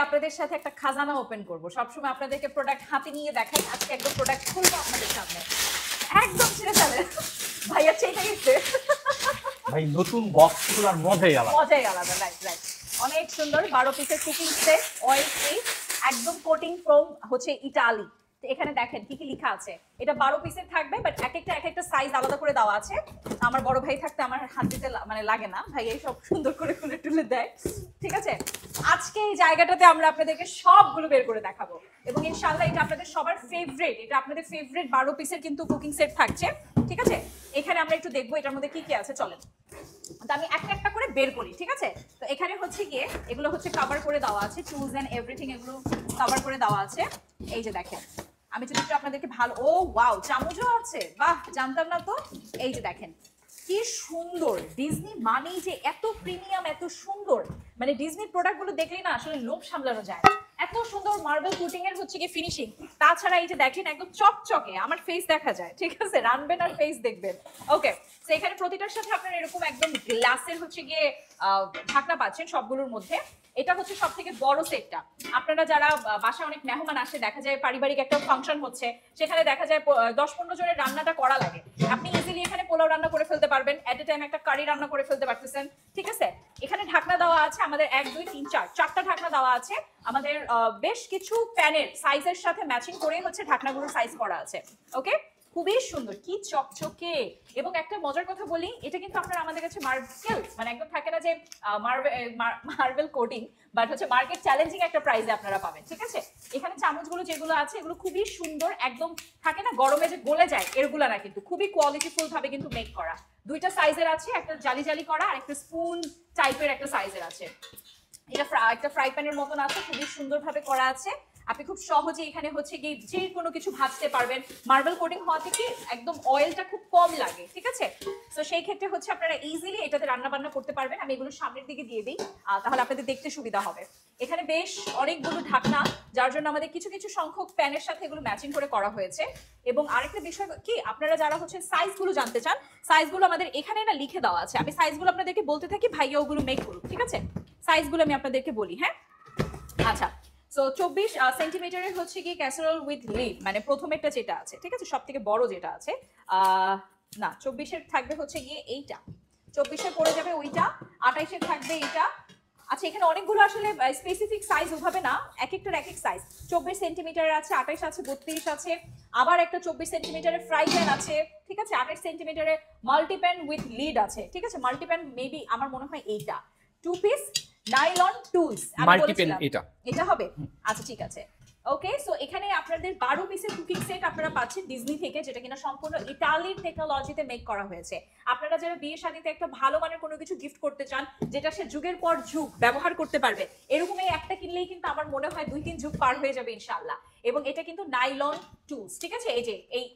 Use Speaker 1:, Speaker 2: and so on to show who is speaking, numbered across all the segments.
Speaker 1: আপনাদের সাথে একটা খাজানা ওপেন করব। সবসময় আপনাদেরকে প্রোডাক্ট হাতে নিয়ে দেখাই, আজকে একদম প্রোডাক্ট খুলবো আপনাদের সামনে। একদম ছেড়ে ফেলে ভাইয়া, চেয়ে গেছে
Speaker 2: ভাই, নতুন বক্স খোলার মজাই
Speaker 1: আলাদা। রাইট রাইট, অনেক সুন্দর 12 পিসের কুকিং সেট, অয়েল ফ্রি, একদম কোটিং ফ্রম হচ্ছে ইতালি। এখানে দেখেন কি কি লেখা আছে। এটা 12 পিসের থাকবে, বাট এক একটা সাইজ আলাদা করে দেওয়া আছে। আমার বড় ভাই থাকতে আমার হাত দিতে মানে লাগে না, ভাই এই সব সুন্দর করে খুলে টুলে দেয়। ঠিক আছে, আজকে এই জায়গাটাতে আমরা আপনাদেরকে সবগুলো বের করে দেখাবো, এবং ইনশাআল্লাহ এটা আপনাদের সবার ফেভারিট, এটা আপনাদের ফেভারিট 12 পিসের কিন্তু কুকিং সেট থাকছে। ঠিক আছে, এখানে আমরা একটু দেখবো এটার মধ্যে কি কি আছে, চলেন। তো আমি একটা করে বের করি। ঠিক আছে, তো এখানে হচ্ছে গিয়ে এগুলো হচ্ছে কভার করে দেওয়া আছে, টুলস এন্ড এভরিথিং এগুলো কভার করে দেওয়া আছে। এই যে দেখেন, আমি যদি একটু আপনাদেরকে ভালো, ও ওয়াও, চামচও আছে, বাহ, জানতাম না তো। এই যে দেখেন কি সুন্দর, ডিজনি মানেই যে এত প্রিমিয়াম, এত সুন্দর, মানে ডিজনি প্রোডাক্টগুলো দেখলেই না আসলে লোভ সামলানো যায়। এত সুন্দর মার্বেল কোটিং এর হচ্ছে কি ফিনিশিং, তাছাড়া এই যে দেখেন একদম চকচকে, আমার ফেস দেখা যায়। ঠিক আছে, রানবেন আর ফেস দেখবেন। ওকে, তো এখানে প্রতিটার সাথে আপনারা এরকম একদম গ্লাসের হচ্ছে গিয়ে ঢাকনা পাচ্ছেন সবগুলোর মধ্যে। এটা হচ্ছে সব থেকে বড় সেটটা। আপনারা যারা বাসায় অনেক মেহমান আসে, দেখা যায় পারিবারিক একটা ফাংশন হচ্ছে, সেখানে দেখা যায় 10-15 জনের রান্নাটা করা লাগে, আপনি ইজিলি এখানে পোলাও রান্না করে ফেলতে পারবেন, এট এ টাইম একটা কারি রান্না করে ফেলতে পারতেছেন। ঠিক আছে, এখানে ঢাকনা দেওয়া আছে আমাদের 1 2 3 4 চারটা ঢাকনা দেওয়া আছে আমাদের। বেশ কিছু প্যানের সাইজের সাথে ম্যাচিং করে হচ্ছে ঢাকনাগুলোর সাইজ করা আছে। ওকে, খুবই সুন্দর, কি চকচকে। এবং একটা মজার কথা বলি, এটা কিন্তু আপনারা আমাদের কাছে মার্বেল, মানে একদম থাকে না যে মার্বেল কোটিং, বাট হচ্ছে মার্কেট চ্যালেঞ্জিং একটা প্রাইসে আপনারা পাবেন। ঠিক আছে, এখানে চামচগুলো যেগুলো আছে এগুলো খুবই সুন্দর, একদম থাকে না গরমে যে গলে যায় এরগুলা না, কিন্তু খুবই কোয়ালিটিফুল ভাবে কিন্তু মেক করা। দুইটা সাইজের আছে, একটা জালি জালি করা আর একটা স্পুন টাইপের একটা সাইজের আছে। এটা একটা ফ্রাই প্যানের মতন আছে, খুবই সুন্দরভাবে করা আছে। আপনি খুব সহজে এখানে হচ্ছে গিয়ে যে কোনো কিছু ভাজতে পারবেন, মার্বেল কোটিং হওয়া থেকে একদম অয়েলটা খুব কম লাগে। ঠিক আছে, তো সেই ক্ষেত্রে হচ্ছে আপনারা ইজিলি এটাতে রান্না বান্না করতে পারবেন। আমি এগুলো সামনের দিকে দিয়ে দিই, তাহলে আপনাদের দেখতে সুবিধা হবে। এখানে বেশ অনেকগুলো ঢাকনা, যার জন্য আমাদের কিছু কিছু সংখ্যক প্যানের সাথে এগুলো ম্যাচিং করে করা হয়েছে। এবং আরেকটা বিষয় কি, আপনারা যারা হচ্ছে সাইজগুলো জানতে চান, সাইজগুলো আমাদের এখানে না লিখে দেওয়া আছে। আমি সাইজগুলো আপনাদেরকে বলতে থাকি, ভাইয়া ওগুলো মেক করুন। ঠিক আছে, সাইজগুলো আমি আপনাদেরকে বলি। হ্যাঁ, আচ্ছা, সো 24 সেন্টিমিটারের হচ্ছে কি ক্যাসারোল উইথ লিড, মানে প্রথমেরটা যেটা আছে। ঠিক আছে, সব থেকে বড় যেটা আছে, না 24-এর থাকবে হচ্ছে গিয়ে এইটা, 24-এর পড়ে যাবে ওইটা, 28-এর থাকবে এইটা। আচ্ছা, এখানে অনেকগুলো আসলে স্পেসিফিক সাইজ ওভাবে না, এক একটার এক এক সাইজ। 24 সেন্টিমিটারের আছে, 28 আছে, 32 আছে, আবার একটা 24 সেন্টিমিটারের ফ্রাই প্যান আছে। ঠিক আছে, 28 সেন্টিমিটারের মাল্টিপ্যান উইথ লিড আছে। ঠিক আছে, মাল্টিপ্যান মেবি আমার মনে হয় এইটা 2 পিস নাইলন টুলস আমি বলেছিলাম এটা হবে। আচ্ছা, ঠিক আছে। ওকে, সো এখানে আপনাদের 12 পিসের কুকিং সেট আপনারা পাচ্ছেন ডিজনি থেকে, যেটা কিনা সম্পূর্ণ ইতালির টেকনোলজিতে মেক করা হয়েছে। আপনারা যারা বিয়ে শাদীতে একটা ভালো মানের কোনো কিছু গিফট করতে চান, যেটা সে যুগের পর যুগ ব্যবহার করতে পারবে, এরকম এই একটা কিনলেই কিন্তু আমার মনে হয় 2-3 যুগ পার হয়ে যাবে ইনশাআল্লাহ। এবং এটা কিন্তু নাইলন টুলস। ঠিক আছে,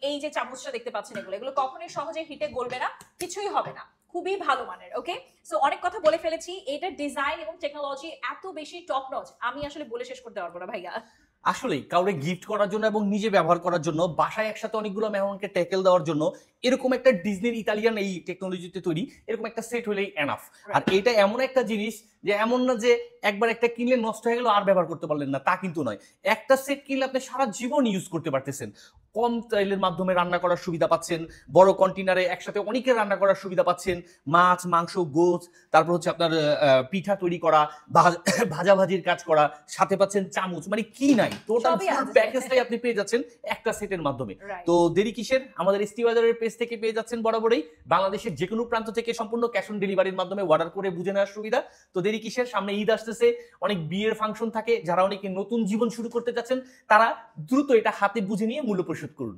Speaker 1: এই যে চামচটা দেখতে পাচ্ছেন, এগুলো কখনোই সহজে হিটে গলবে না, কিছুই হবে না, খুবই ভালো মানের। ওকে, সো অনেক কথা বলে ফেলেছি। এটার ডিজাইন এবং টেকনোলজি এত বেশি টপ নচ, আমি আসলে বলে শেষ করতে পারবো না ভাইয়া।
Speaker 2: আসলেই কাউরে গিফট করার জন্য এবং নিজে ব্যবহার করার জন্য, বাসায় একসাথে অনেকগুলো মেহমানকে ট্যাকেল দেওয়ার জন্য এরকম একটা ডিজনির ইতালিয়ান এই টেকনোলজিতে তৈরি এরকম একটা সেট হলেই এনাফ। আর এটা এমন একটা জিনিস যে এমন না যে একবার একটা কিনলে নষ্ট হয়ে গেল আর ব্যবহার করতে পারলেন না, তা কিন্তু নয়। একটা সেট কিনলে আপনি সারা জীবন ইউজ করতে পারতেছেন। কম তেলের মাধ্যমে রান্না করার সুবিধা পাচ্ছেন, বড় কন্টেনারে একসাথে অনেকের রান্না করার সুবিধা পাচ্ছেন, মাছ মাংস গোছ, তারপর হচ্ছে আপনার পিঠা তৈরি করা, ভাজাভাজির কাজ করা, সাথে পাচ্ছেন চামচ, মানে কি নাই, টোটাল ফুল প্যাকেজটাই আপনি পেয়ে যাচ্ছেন একটা সেটের মাধ্যমে। তো দেরি কিসের, আমাদের এসটি বাজারের পেজ থেকে পেয়ে যাচ্ছেন বরাবরই। বাংলাদেশের যে কোনো প্রান্ত থেকে সম্পূর্ণ ক্যাশ অন ডেলিভারির মাধ্যমে অর্ডার করে বুঝে নেওয়ার সুবিধা। তো দেরি কিসের, সামনে ঈদ আসতেছে, অনেক বিয়ের ফাংশন থাকে, যারা অনেকে নতুন জীবন শুরু করতে যাচ্ছেন তারা দ্রুত এটা হাতে বুঝে নিয়ে মূল্য পরিশোধ করুন।